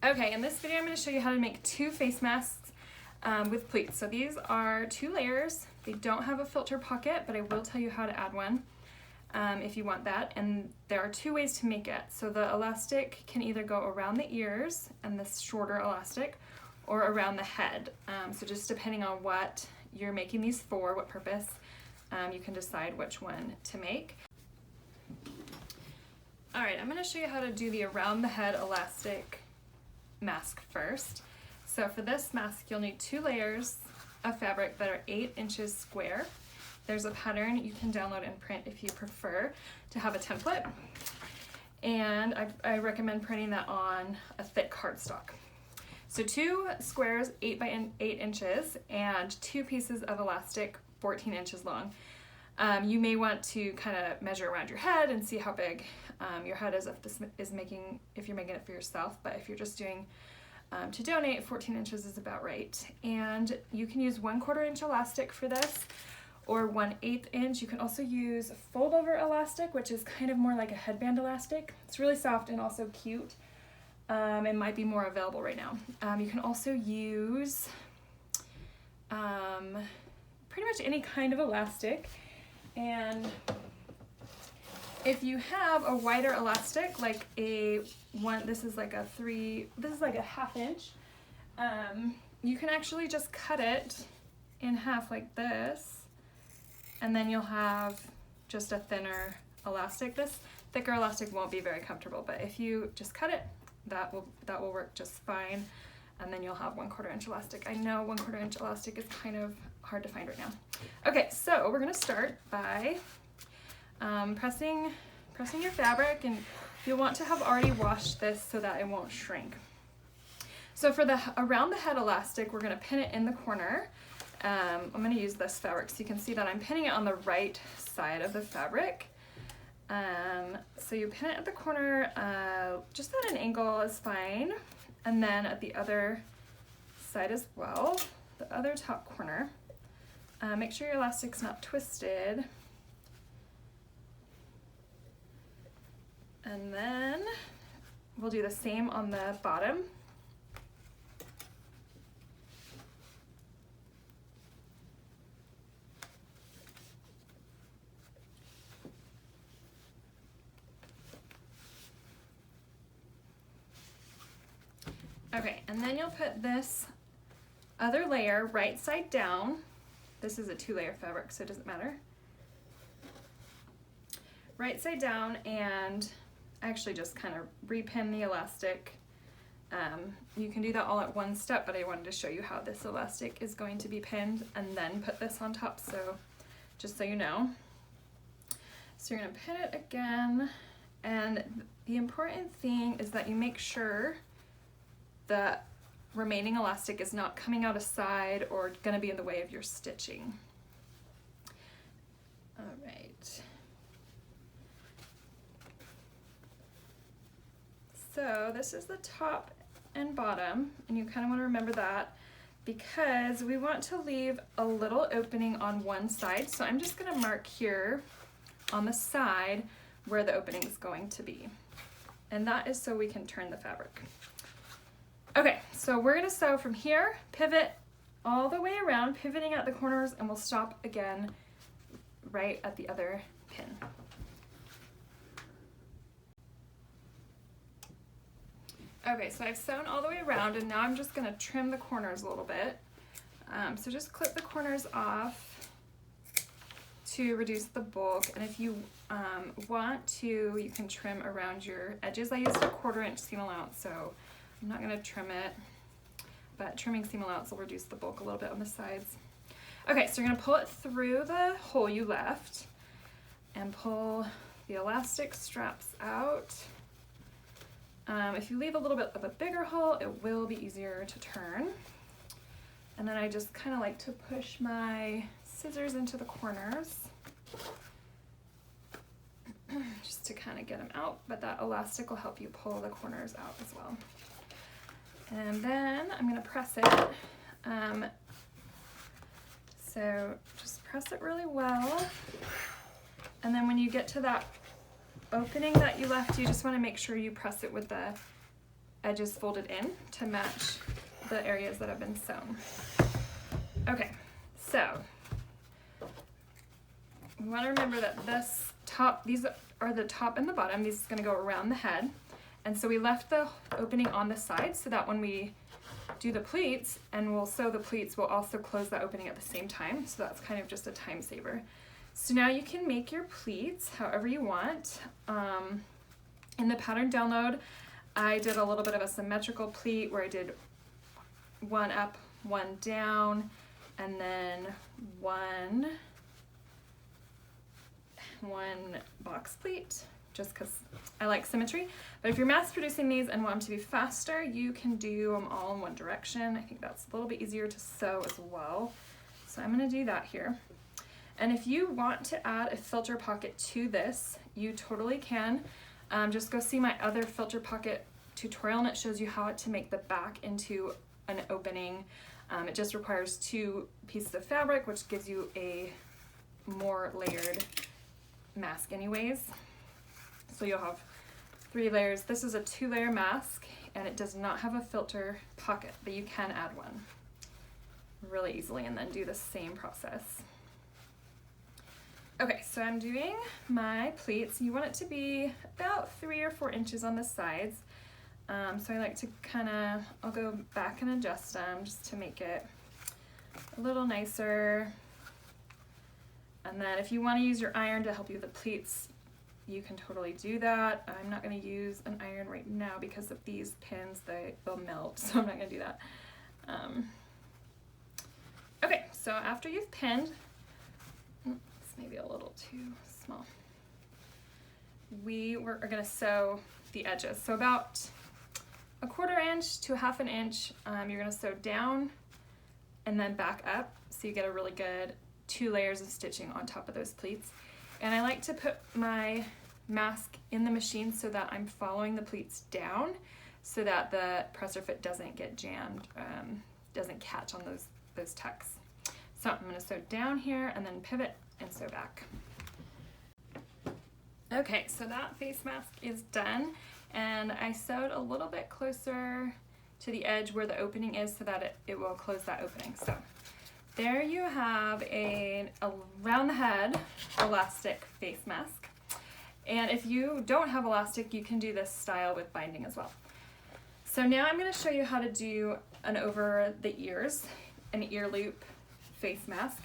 Okay, in this video I'm going to show you how to make 2 face masks with pleats. So these are 2 layers. They don't have a filter pocket, but I will tell you how to add one if you want that. And there are 2 ways to make it. So the elastic can either go around the ears and this shorter elastic, or around the head. So just depending on what you're making these for, what purpose, you can decide which one to make. Alright, I'm going to show you how to do the around the head elastic mask first. So for this mask you'll need 2 layers of fabric that are 8 inches square. There's a pattern you can download and print if you prefer to have a template. And I recommend printing that on a thick cardstock. So 2 squares 8 by 8 inches and 2 pieces of elastic 14 inches long. You may want to kind of measure around your head and see how big your head is if you're making it for yourself, but if you're just doing to donate, 14 inches is about right. And you can use 1/4 inch elastic for this, or 1/8 inch. You can also use fold over elastic, which is kind of more like a headband elastic. It's really soft and also cute. It might be more available right now. You can also use pretty much any kind of elastic. And if you have a wider elastic, like this is like a 1/2 inch, you can actually just cut it in half like this, and then you'll have just a thinner elastic. This thicker elastic won't be very comfortable, but if you just cut it, that will work just fine, and then you'll have 1/4 inch elastic. I know 1/4 inch elastic is kind of hard to find right now. Okay, so we're gonna start by pressing your fabric, and you'll want to have already washed this so that it won't shrink. So for the around the head elastic, we're gonna pin it in the corner. I'm gonna use this fabric so you can see that I'm pinning it on the right side of the fabric. So you pin it at the corner, just at an angle is fine, and then at the other side as well, the other top corner. Make sure your elastic's not twisted. And then we'll do the same on the bottom. Okay, and then you'll put this other layer right side down. This is a 2-layer fabric, so it doesn't matter. Right side down, and actually just kind of repin the elastic. You can do that all at one step, but I wanted to show you how this elastic is going to be pinned and then put this on top, so just so you know. So you're gonna pin it again, and the important thing is that you make sure the remaining elastic is not coming out a side or gonna be in the way of your stitching. All right. So this is the top and bottom, and you kind of want to remember that because we want to leave a little opening on one side. So I'm just going to mark here on the side where the opening is going to be. And that is so we can turn the fabric. Okay, so we're going to sew from here, pivot all the way around, pivoting at the corners, and we'll stop again right at the other pin. Okay, so I've sewn all the way around, and now I'm just going to trim the corners a little bit. So just clip the corners off to reduce the bulk, and if you want to, you can trim around your edges. I used a 1/4 inch seam allowance, so I'm not going to trim it, but trimming seam allowance will reduce the bulk a little bit on the sides. Okay, so you're going to pull it through the hole you left and pull the elastic straps out. If you leave a little bit of a bigger hole, it will be easier to turn. And then I just kind of like to push my scissors into the corners just to kind of get them out, but that elastic will help you pull the corners out as well. And then I'm going to press it. So just press it really well. And then when you get to that opening that you left, you just want to make sure you press it with the edges folded in to match the areas that have been sewn. Okay, so we want to remember that these are the top and the bottom. This is going to go around the head. And so we left the opening on the side so that when we do the pleats and we'll sew the pleats, we'll also close that opening at the same time. So that's kind of just a time saver. So now you can make your pleats however you want. In the pattern download, I did a little bit of a symmetrical pleat where I did one up, one down, and then one box pleat, just because I like symmetry. But if you're mass producing these and want them to be faster, you can do them all in one direction. I think that's a little bit easier to sew as well. So I'm going to do that here. And if you want to add a filter pocket to this, you totally can. Just go see my other filter pocket tutorial, and it shows you how to make the back into an opening. It just requires 2 pieces of fabric, which gives you a more layered mask anyways. So you'll have 3 layers. This is a 2-layer mask, and it does not have a filter pocket, but you can add one really easily and then do the same process. Okay, so I'm doing my pleats. You want it to be about 3 or 4 inches on the sides. So I like to I'll go back and adjust them just to make it a little nicer. And then if you want to use your iron to help you with the pleats, you can totally do that. I'm not going to use an iron right now because of these pins, they'll melt, so I'm not going to do that. Okay, so after you've pinned, it's maybe a little too small, we are going to sew the edges. So about 1/4 inch to 1/2 inch, you're going to sew down and then back up so you get a really good 2 layers of stitching on top of those pleats. And I like to put my mask in the machine so that I'm following the pleats down so that the presser fit doesn't get jammed, doesn't catch on those tucks. So I'm going to sew down here and then pivot and sew back. Okay, so that face mask is done, and I sewed a little bit closer to the edge where the opening is so that it will close that opening. So there you have a around the head elastic face mask. And if you don't have elastic, you can do this style with binding as well. So now I'm going to show you how to do an over the ears, an ear loop face mask.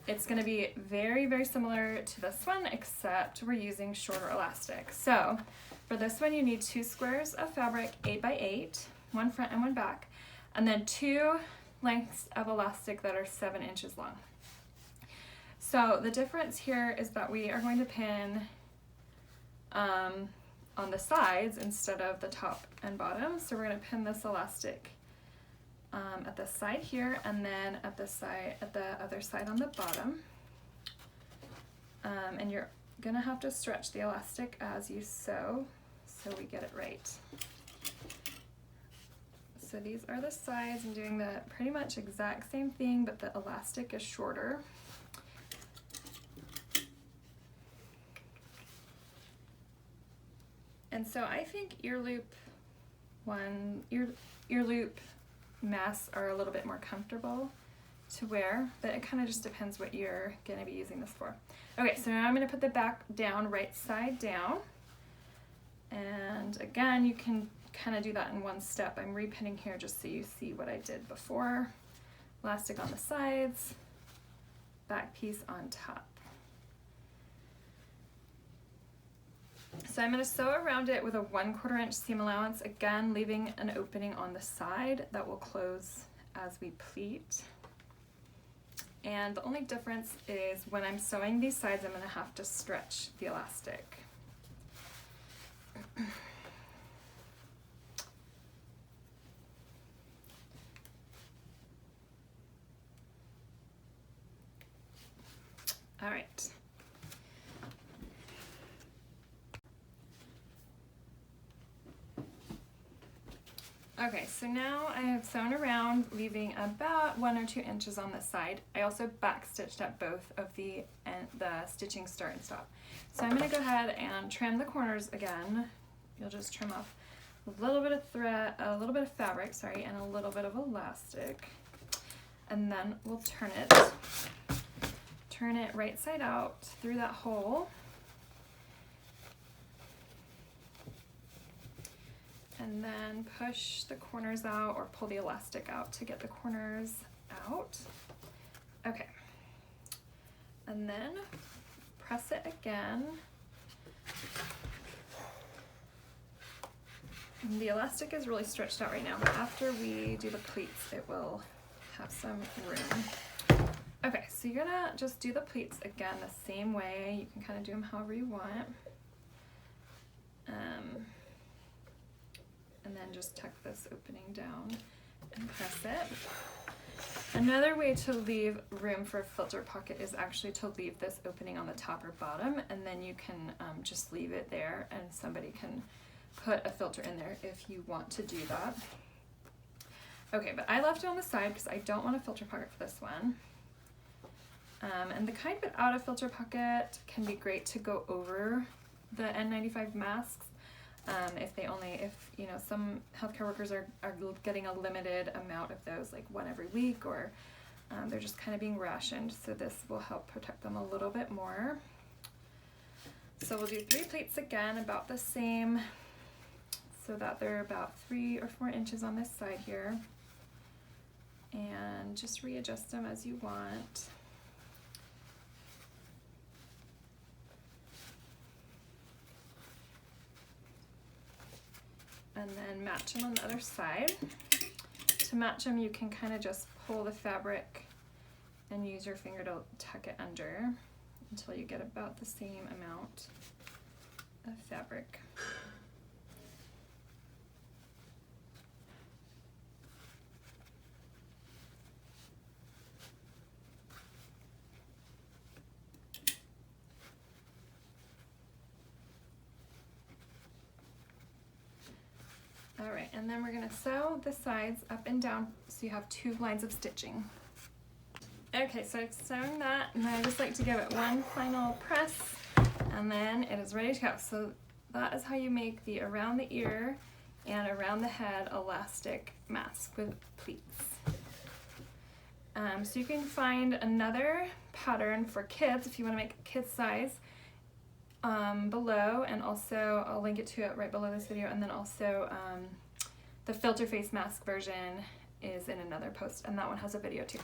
It's going to be very, very similar to this one, except we're using shorter elastic. So for this one, you need 2 squares of fabric, 8 by 8, one front and one back, and then 2 lengths of elastic that are 7 inches long. So the difference here is that we are going to pin on the sides instead of the top and bottom. So we're going to pin this elastic at the side here, and then at the other side on the bottom. And you're going to have to stretch the elastic as you sew so we get it right. So these are the sides. I'm doing the pretty much exact same thing, but the elastic is shorter. And so I think ear loop masks are a little bit more comfortable to wear, but it kind of just depends what you're going to be using this for. Okay, so now I'm going to put the back down, right side down. And again, you can kind of do that in one step. I'm repinning here just so you see what I did before. Elastic on the sides, back piece on top. So I'm going to sew around it with a 1/4 inch seam allowance, again leaving an opening on the side that will close as we pleat. And the only difference is when I'm sewing these sides, I'm going to have to stretch the elastic. All right. Okay, so now I have sewn around, leaving about 1 or 2 inches on the side. I also back stitched at both of the stitching start and stop. So I'm going to go ahead and trim the corners again. You'll just trim off a little bit of thread, a little bit of fabric, sorry, and a little bit of elastic. And then we'll turn it right side out through that hole. And then push the corners out or pull the elastic out to get the corners out. Okay. And then press it again. And the elastic is really stretched out right now, but after we do the pleats, it will have some room. Okay, so you're gonna just do the pleats again the same way. You can kind of do them however you want. And then just tuck this opening down and press it. Another way to leave room for a filter pocket is actually to leave this opening on the top or bottom, and then you can just leave it there and somebody can put a filter in there if you want to do that. Okay, but I left it on the side because I don't want a filter pocket for this one. And the kind without a filter pocket can be great to go over the N95 masks. If you know, some healthcare workers are getting a limited amount of those, like one every week, or they're just kind of being rationed, so this will help protect them a little bit more. So we'll do 3 pleats again, about the same, so that they're about 3 or 4 inches on this side here, and just readjust them as you want. And then match them on the other side. To match them, you can kind of just pull the fabric and use your finger to tuck it under until you get about the same amount of fabric. All right, and then we're gonna sew the sides up and down so you have 2 lines of stitching. Okay, so I've sewn that, and I just like to give it one final press, and then it is ready to go. So that is how you make the around the ear and around the head elastic mask with pleats. So you can find another pattern for kids if you want to make a kid's size below, and also I'll link it to it right below this video, and then also the filter face mask version is in another post, and that one has a video too.